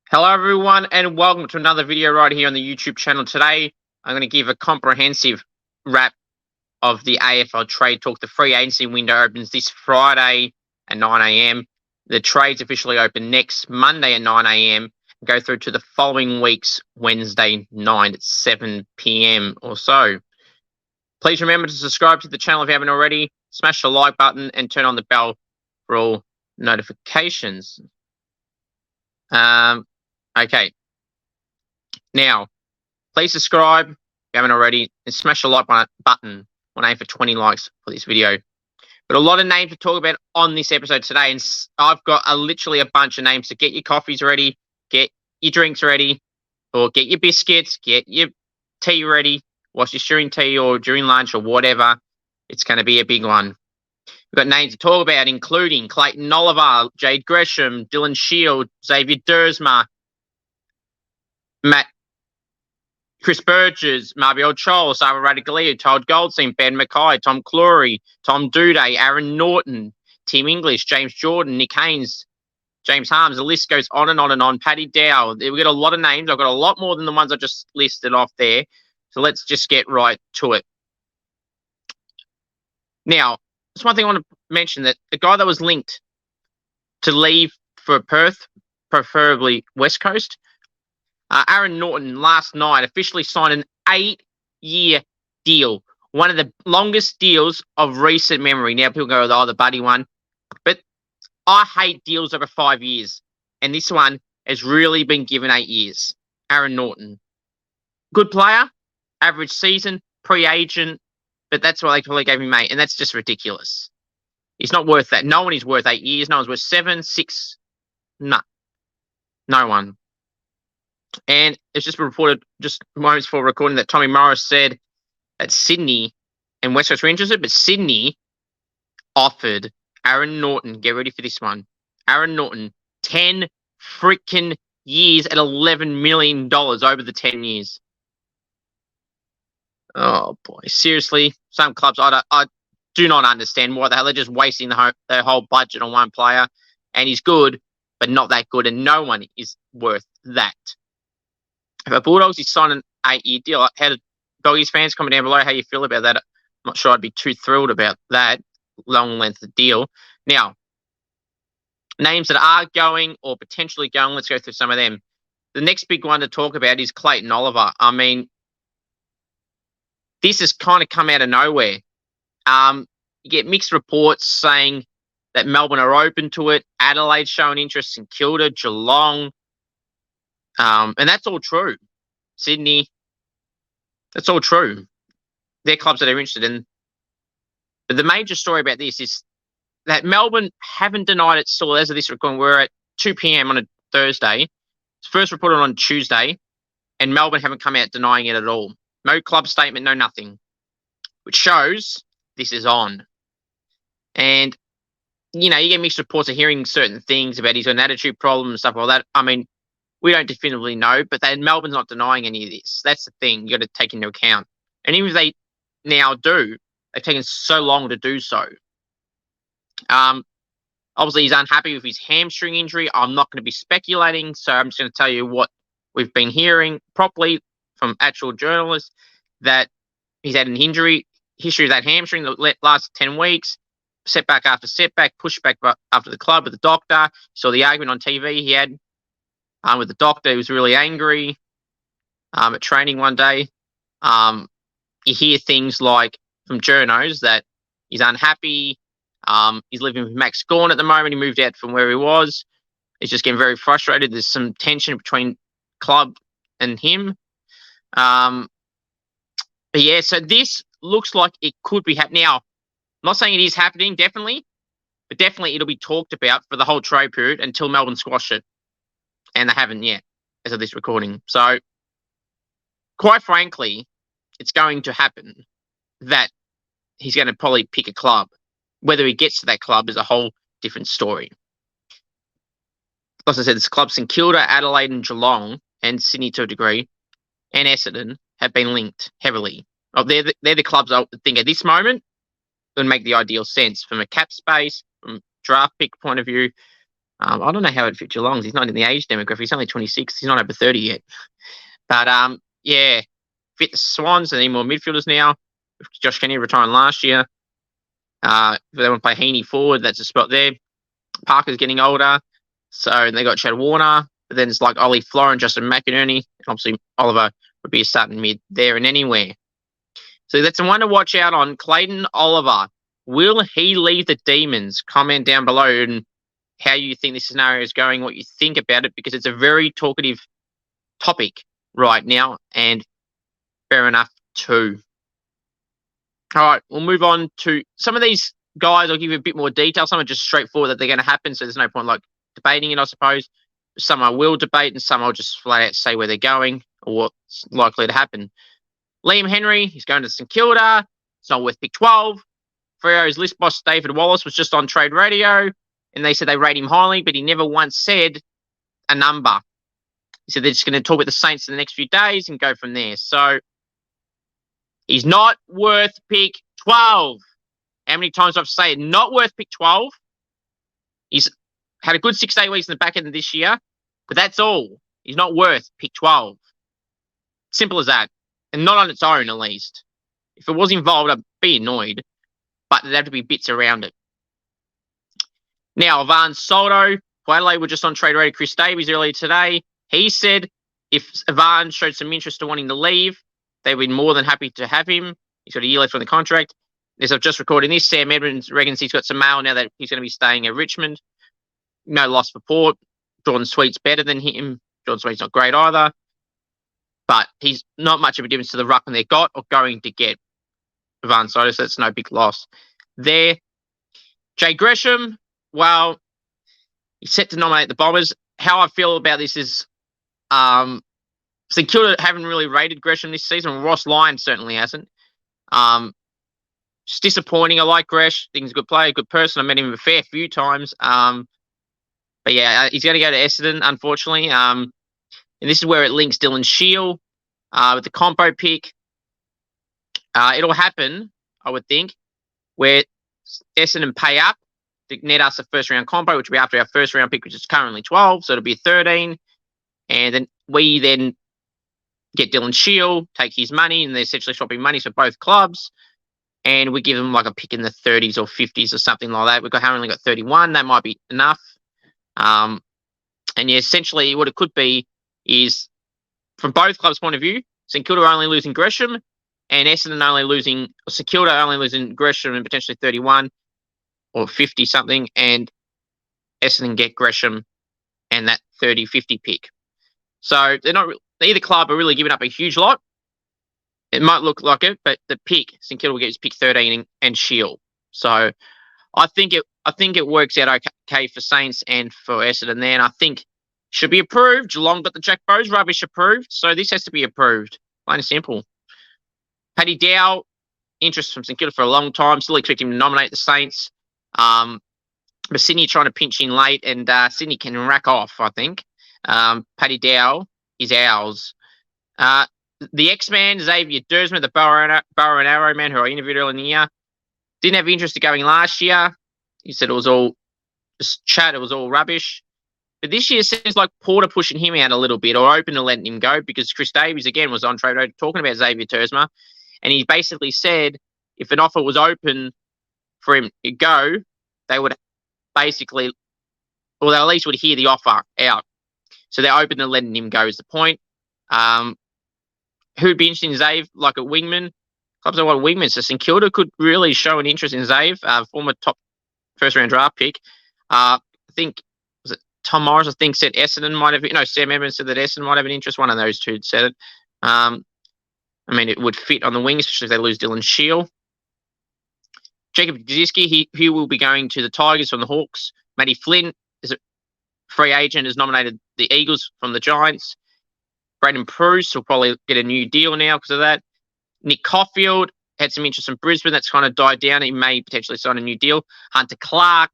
Hello everyone and welcome to another video right here on the YouTube channel. Today I'm going to give a comprehensive wrap of the AFL Trade Talk. The free agency window opens this Friday at 9 a.m. The trades officially open next Monday at 9 a.m. and go through to the following week's Wednesday night at 7 p.m. or so. Please remember to subscribe to the channel if you haven't already. Smash the like button and turn on the bell for all notifications. Okay. Now, please subscribe if you haven't already and smash the like button. We'll aim for 20 likes for this video. But a lot of names to talk about on this episode today, and I've got literally a bunch of names. So get your coffees ready, get your drinks ready, or get your biscuits, get your tea ready, whilst you're during tea or during lunch or whatever. It's going to be a big one. We've got names to talk about, including Clayton Oliver, Jade Gresham, Dylan Shield, Xavier Duursma, Chris Burgess, Mabior Chol, Sarah Radicalio, Todd Goldstein, Ben McKay, Tom Clory, Tom Duday, Aaron Naughton, Tim English, James Jordan, Nick Haynes, James Harms. The list goes on and on and on. Paddy Dow. We've got a lot of names. I've got a lot more than the ones I just listed off there. So let's just get right to it. Now, there's one thing I want to mention, that the guy that was linked to leave for Perth, preferably West Coast, Aaron Naughton, last night officially signed an 8-year deal. One of the longest deals of recent memory. Now people go, oh, the buddy one. But I hate deals over 5 years. And this one has really been given 8 years. Aaron Naughton. Good player, average season, pre-agent, but that's what they probably gave him, mate. And that's just ridiculous. He's not worth that. No one is worth 8 years. No one's worth 7, 6. No. No one. And it's just been reported just moments before recording that Tommy Morris said that Sydney and West Coast were interested, but Sydney offered Aaron Naughton, get ready for this one, Aaron Naughton, 10 freaking years at $11 million over the 10 years. Oh, boy. Seriously, some clubs, I do not understand why the hell they're just wasting their whole budget on one player. And he's good, but not that good, and no one is worth that. For Bulldogs, he's signed an 8-year deal. How did Doggies fans, comment down below how you feel about that? I'm not sure I'd be too thrilled about that long length of deal. Now, names that are going or potentially going, let's go through some of them. The next big one to talk about is Clayton Oliver. I mean, this has kind of come out of nowhere. You get mixed reports saying that Melbourne are open to it. Adelaide showing interest in Kilda, Geelong. And that's all true. Sydney, that's all true. They're clubs that are interested in. But the major story about this is that Melbourne haven't denied it still as of this recording. We're at 2 p.m. on a Thursday. It's first reported on Tuesday, and Melbourne haven't come out denying it at all. No club statement, no nothing, which shows this is on. And, you know, you get mixed reports of hearing certain things about his own attitude problem and stuff like that. I mean, we don't definitively know, but Melbourne's not denying any of this. That's the thing you got to take into account. And even if they now do, they've taken so long to do so. Obviously, he's unhappy with his hamstring injury. I'm not going to be speculating, so I'm just going to tell you what we've been hearing properly from actual journalists, that he's had an injury, history of that hamstring that lasted 10 weeks, setback after setback, pushback after the club with the doctor. Saw the argument on TV he had with the doctor. He was really angry at training one day. You hear things like from journos that he's unhappy. He's living with Max Gawn at the moment. He moved out from where he was. He's just getting very frustrated. There's some tension between club and him. But yeah, so this looks like it could be happening. Now, I'm not saying it is happening, definitely, but definitely it'll be talked about for the whole trade period until Melbourne squash it. And they haven't yet, as of this recording. So, quite frankly, it's going to happen that he's going to probably pick a club. Whether he gets to that club is a whole different story. As I said, there's clubs in Kilda, Adelaide and Geelong, and Sydney to a degree, and Essendon have been linked heavily. They're the clubs I think at this moment would make the ideal sense from a cap space, from draft pick point of view. I don't know how it fit Geelong's. He's not in the age demographic. He's only 26. He's not over 30 yet. But, yeah, fit the Swans. They need more midfielders now. Josh Kenny retiring last year. If they want to play Heaney forward, that's a spot there. Parker's getting older. So they got Chad Warner. But then it's like Ollie Florin, Justin McInerney. Obviously, Oliver would be a starting mid there and anywhere. So that's one to watch out on. Clayton Oliver. Will he leave the Demons? Comment down below and how you think this scenario is going, what you think about it, because it's a very talkative topic right now, and fair enough too. All right, we'll move on to some of these guys. I'll give you a bit more detail. Some are just straightforward that they're going to happen, so there's no point like debating it, I suppose. Some I will debate, and some I'll just flat out say where they're going or what's likely to happen. Liam Henry, he's going to St Kilda. It's not worth pick 12. Freo's list boss David Wallace was just on Trade Radio, and they said they rate him highly, but he never once said a number. He said they're just going to talk with the Saints in the next few days and go from there. So he's not worth pick 12. How many times I've said not worth pick 12? He's had a good 6 to 8 weeks in the back end of this year, but that's all. He's not worth pick 12. Simple as that. And not on its own, at least. If it was involved, I'd be annoyed, but there'd have to be bits around it. Now, Ivan Soldo, Adelaide were just on Trade Radio. Chris Davies earlier today. He said if Ivan showed some interest in wanting to leave, they'd be more than happy to have him. He's got a year left on the contract. As I've just recorded this, Sam Edmonds reckons he's got some mail now that he's going to be staying at Richmond. No loss for Port. Jordan Sweet's better than him. Jordan Sweet's not great either. But he's not much of a difference to the ruckman they got or going to get. Ivan Soldo, so that's no big loss there. Jade Gresham, well, he's set to nominate the Bombers. How I feel about this is St Kilda haven't really rated Gresham this season. Ross Lyon certainly hasn't. It's disappointing. I like Gresh. I think he's a good player, a good person. I met him a fair few times. But yeah, he's going to go to Essendon, unfortunately. And this is where it links Dylan Shield with the compo pick. It'll happen, I would think, where Essendon pay up to net us a first-round compo, which will be after our first-round pick, which is currently 12, so it'll be 13. And then we then get Dylan Shield, take his money, and they're essentially swapping money for both clubs. And we give them like a pick in the 30s or 50s or something like that. We've only got 31. That might be enough. And yeah, essentially what it could be is, from both clubs' point of view, St Kilda only losing Gresham, and Essendon only losing, or St Kilda only losing Gresham and potentially 31 or 50 something, and Essendon get Gresham and that 30-50 pick. So they're not, neither club are really giving up a huge lot. It might look like it, but the pick, St Kilda will get his pick 13 and Shield. So I think it works out okay for Saints and for Essendon there, and I think should be approved. Geelong got the Jack Bowes rubbish approved, so this has to be approved. Plain and simple. Paddy Dow, interest from St Kilda for a long time. Still expect him to nominate the Saints. But Sydney trying to pinch in late, and Sydney can rack off, I think. Paddy Dow is ours. The X-Man, Xavier Duursma, the bow and arrow man who I interviewed earlier in the year, didn't have interest in going last year. He said it was all just chat, it was all rubbish. But this year seems like Porter pushing him out a little bit, or open to letting him go, because Chris Davies, again, was on Trade Radio talking about Xavier Duursma, and he basically said if an offer was open for him to go, they would basically, or they at least would hear the offer out. So they're open to letting him go is the point. Who'd be interested in Zave, like a wingman? Clubs that want wingmen. So St Kilda could really show an interest in Zave, former top first-round draft pick. I think, was it Tom Morris, I think, said Essendon might have, Sam Edmonds said that Essendon might have an interest. One of those two said it. I mean, it would fit on the wing, especially if they lose Dylan Shield. Jacob Gziski, he will be going to the Tigers from the Hawks. Matty Flynn is a free agent, has nominated the Eagles from the Giants. Braden Pruce will probably get a new deal now because of that. Nick Caulfield had some interest in Brisbane. That's kind of died down. He may potentially sign a new deal. Hunter Clark,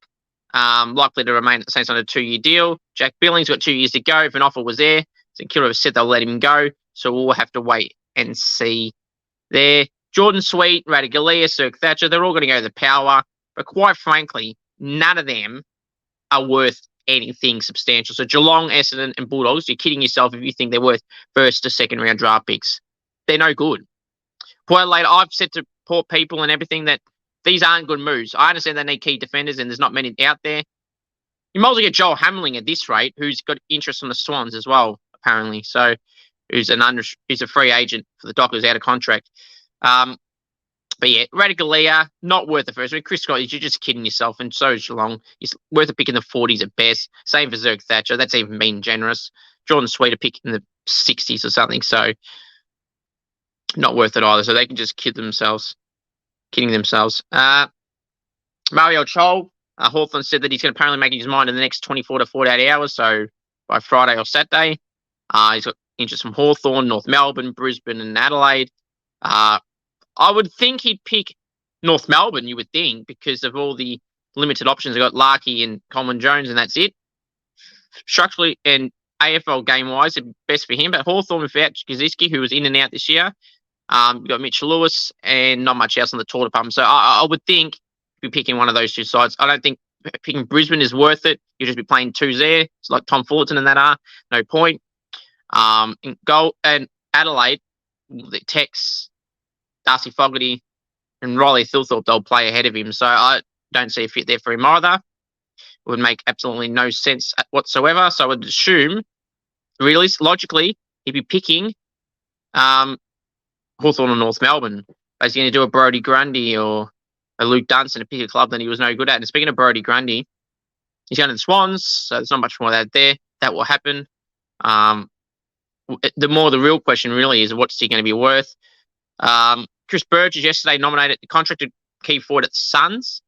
likely to remain at the Saints on a 2-year deal. Jack Billings got 2 years to go. If an offer was there, St Kilda have said they'll let him go. So we'll have to wait and see there. Jordan Sweet, Radigalia, Cirque Thatcher, they're all going to go to the Power. But quite frankly, none of them are worth anything substantial. So Geelong, Essendon, and Bulldogs, you're kidding yourself if you think they're worth first to second round draft picks. They're no good. Port Adelaide, I've said to Port people and everything that these aren't good moves. I understand they need key defenders and there's not many out there. You might as well get Joel Hamling at this rate, who's got interest from the Swans as well, apparently. So, who's a free agent for the Dockers out of contract. But yeah, Radicalia, not worth the first. I mean, Chris Scott, you're just kidding yourself, and so is Geelong. He's worth a pick in the 40s at best. Same for Zerk Thatcher. That's even being generous. Jordan Sweet a pick in the 60s or something. So, not worth it either. So they can just kidding themselves. Mabior Chol, Hawthorn said that he's going to apparently make his mind in the next 24 to 48 hours. So by Friday or Saturday, he's got interest from Hawthorn, North Melbourne, Brisbane, and Adelaide. I would think he'd pick North Melbourne, you would think, because of all the limited options. They've got Larkey and Coleman Jones, and that's it. Structurally and AFL game-wise, it's best for him. But Hawthorn without Kaczynski, who was in and out this year. You've got Mitchell Lewis and not much else on the tour department. So I would think be picking one of those two sides. I don't think picking Brisbane is worth it. You'll just be playing twos there. It's like Tom Fullerton and that are. No point. In goal and Adelaide, the Tex, Darcy Fogarty, and Riley Thilthorpe, they'll play ahead of him. So I don't see a fit there for him either. It would make absolutely no sense whatsoever. So I would assume, really, logically, he'd be picking Hawthorn or North Melbourne. But he's going to do a Brodie Grundy or a Luke Dunstan to pick a club that he was no good at. And speaking of Brodie Grundy, he's going to the Swans, so there's not much more of that there. That will happen. The real question really is what's he going to be worth? Chris Burgess yesterday nominated the contracted key forward at the Suns.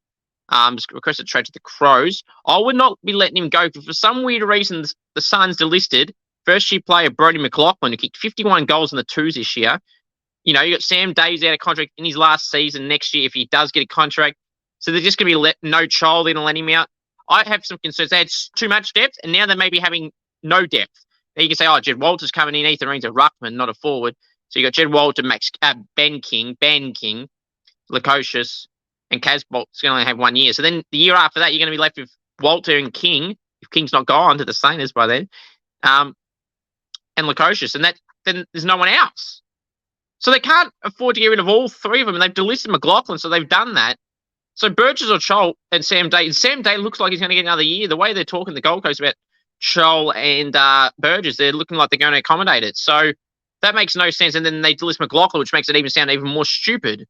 Requested trade to the Crows. I would not be letting him go. For some weird reason, the Suns delisted first-year player Brodie McLaughlin, who kicked 51 goals in the twos this year. You know, you got Sam Davies out of contract in his last season next year if he does get a contract. So they're just going to be no child in and let him out. I have some concerns. They had too much depth, and now they may be having no depth. Now you can say, Jed Walter's coming in. Ethan Reed's a ruckman, not a forward. So you got Jed Walter, Ben King, Lukosius, and Casbolt's going to only have 1 year. So then the year after that, you're going to be left with Walter and King, if King's not gone to the Saints by then, and Lukosius. And then there's no one else. So they can't afford to get rid of all three of them. And they've delisted McLaughlin, so they've done that. So Burgess or Chol and Sam Day. And Sam Day looks like he's going to get another year. The way they're talking the Gold Coast about Chol and Burgess, they're looking like they're going to accommodate it. So that makes no sense. And then they delist McLaughlin, which makes it sound even more stupid.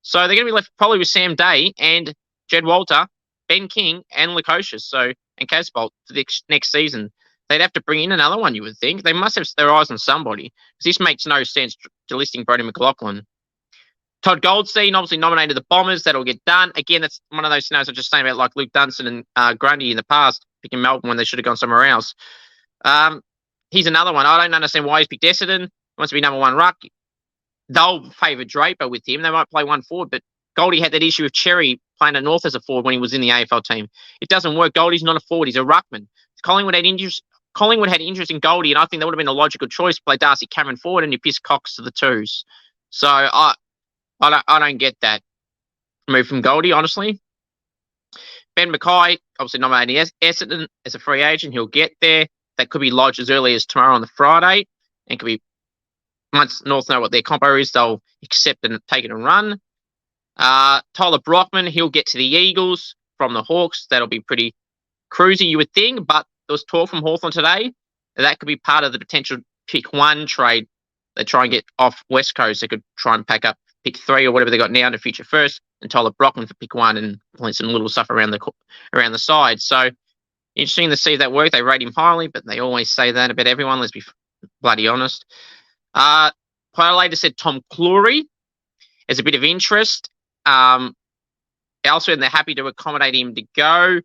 So they're going to be left probably with Sam Day and Jed Walter, Ben King, and Lukosius, and Casbolt for the next season. They'd have to bring in another one, you would think. They must have their eyes on somebody. This makes no sense, delisting Brodie McLaughlin. Todd Goldstein obviously nominated the Bombers. That'll get done. Again, that's one of those scenarios I was just saying about like Luke Dunstan and Grundy in the past, picking Melbourne when they should have gone somewhere else. He's another one. I don't understand why he's picked Essendon. He wants to be number one ruck. They'll favour Draper with him. They might play one forward, but Goldie had that issue of Cherry playing at North as a forward when he was in the AFL team. It doesn't work. Goldie's not a forward. He's a ruckman. Collingwood had interest in Goldie, and I think that would have been a logical choice to play Darcy Cameron forward and you piss Cox to the twos. So I don't get that move from Goldie, honestly. Ben McKay, obviously nominating Essendon as a free agent. He'll get there. That could be lodged as early as tomorrow on the Friday. And could be, once North know what their compo is, they'll accept and take it and run. Tyler Brockman, he'll get to the Eagles from the Hawks. That'll be pretty cruisy, you would think, but there was talk from Hawthorn today that could be part of the potential pick one trade. They try and get off West Coast. They could try and pack up pick 3 or whatever they got now to future first, and Tyler Brockman for pick 1 and playing some little stuff around the side. So interesting to see that work. They rate him highly, but they always say that about everyone. Let's be bloody honest. Player said Tom Cleary has a bit of interest. Elsewhere, they're happy to accommodate him to go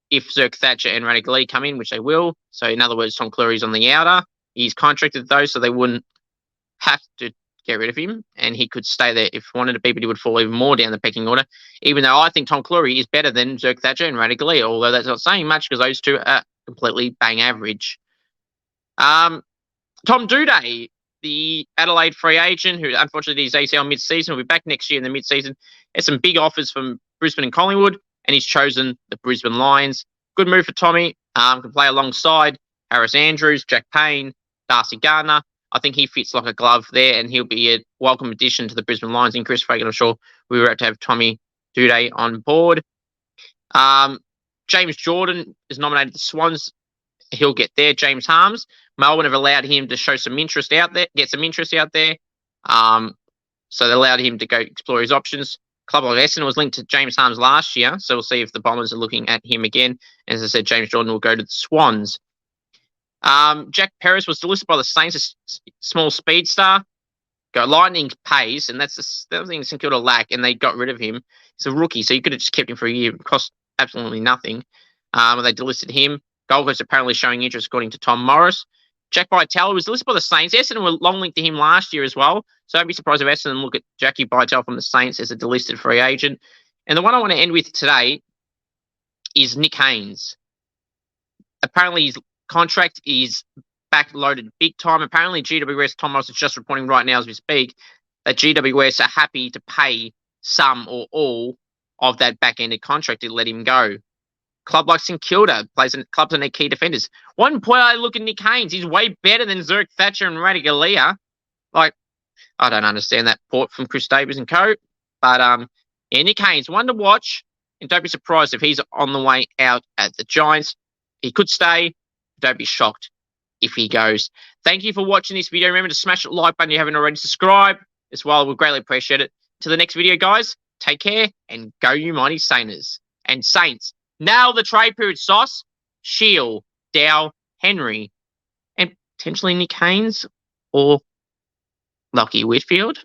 if Zerk Thatcher and Radic Lee come in, which they will. So in other words, Tom Cleary's on the outer. He's contracted though, so they wouldn't have to get rid of him, and he could stay there if wanted to be, but he would fall even more down the pecking order, even though I think Tom Cleary is better than Zerk Thatcher and Radic Lee, although that's not saying much because those two are completely bang average. Tom Doedee, the Adelaide free agent, who unfortunately is ACL mid-season, will be back next year in the mid-season, has some big offers from Brisbane and Collingwood, and he's chosen the Brisbane Lions. Good move for Tommy. Can play alongside Harris Andrews, Jack Payne, Darcy Gardner. I think he fits like a glove there, and he'll be a welcome addition to the Brisbane Lions. And Chris Fagan, I'm sure we were about to have Tommy Duday on board. James Jordan is nominated the Swans. He'll get there. James Harms. Melbourne have allowed him to show some interest out there, get some interest out there. So they allowed him to go explore his options. Club like Essendon was linked to James Harms last year, so we'll see if the Bombers are looking at him again. As I said, James Jordan will go to the Swans. Jack Perris was delisted by the Saints, a small speed star. Got lightning pace, and that's the thing St Kilda lack, and they got rid of him. He's a rookie, so you could have just kept him for a year. It cost absolutely nothing. They delisted him. Gold Coast apparently showing interest, according to Tom Morris. Jack Vitale was listed by the Saints. Essendon were long linked to him last year as well, so don't be surprised if Essendon look at Jackie Vitale from the Saints as a delisted free agent. And the one I want to end with today is Nick Haynes. Apparently his contract is backloaded big time. Apparently GWS, Tom Morris is just reporting right now as we speak, that GWS are happy to pay some or all of that back-ended contract to let him go. Club like St Kilda clubs on their key defenders. One point I look at Nick Haynes, he's way better than Zerk Thatcher and Radigalia. Like, I don't understand that port from Chris Davies and co. But yeah, Nick Haynes, one to watch, and don't be surprised if he's on the way out at the Giants. He could stay. Don't be shocked if he goes. Thank you for watching this video. Remember to smash the like button if you haven't already. Subscribe as well. We'll greatly appreciate it. To the next video, guys. Take care and go you mighty Saints. And Saints, nail the trade period, Sauce, Shield, Dow, Henry, and potentially Nick Haynes or Lockie Whitfield.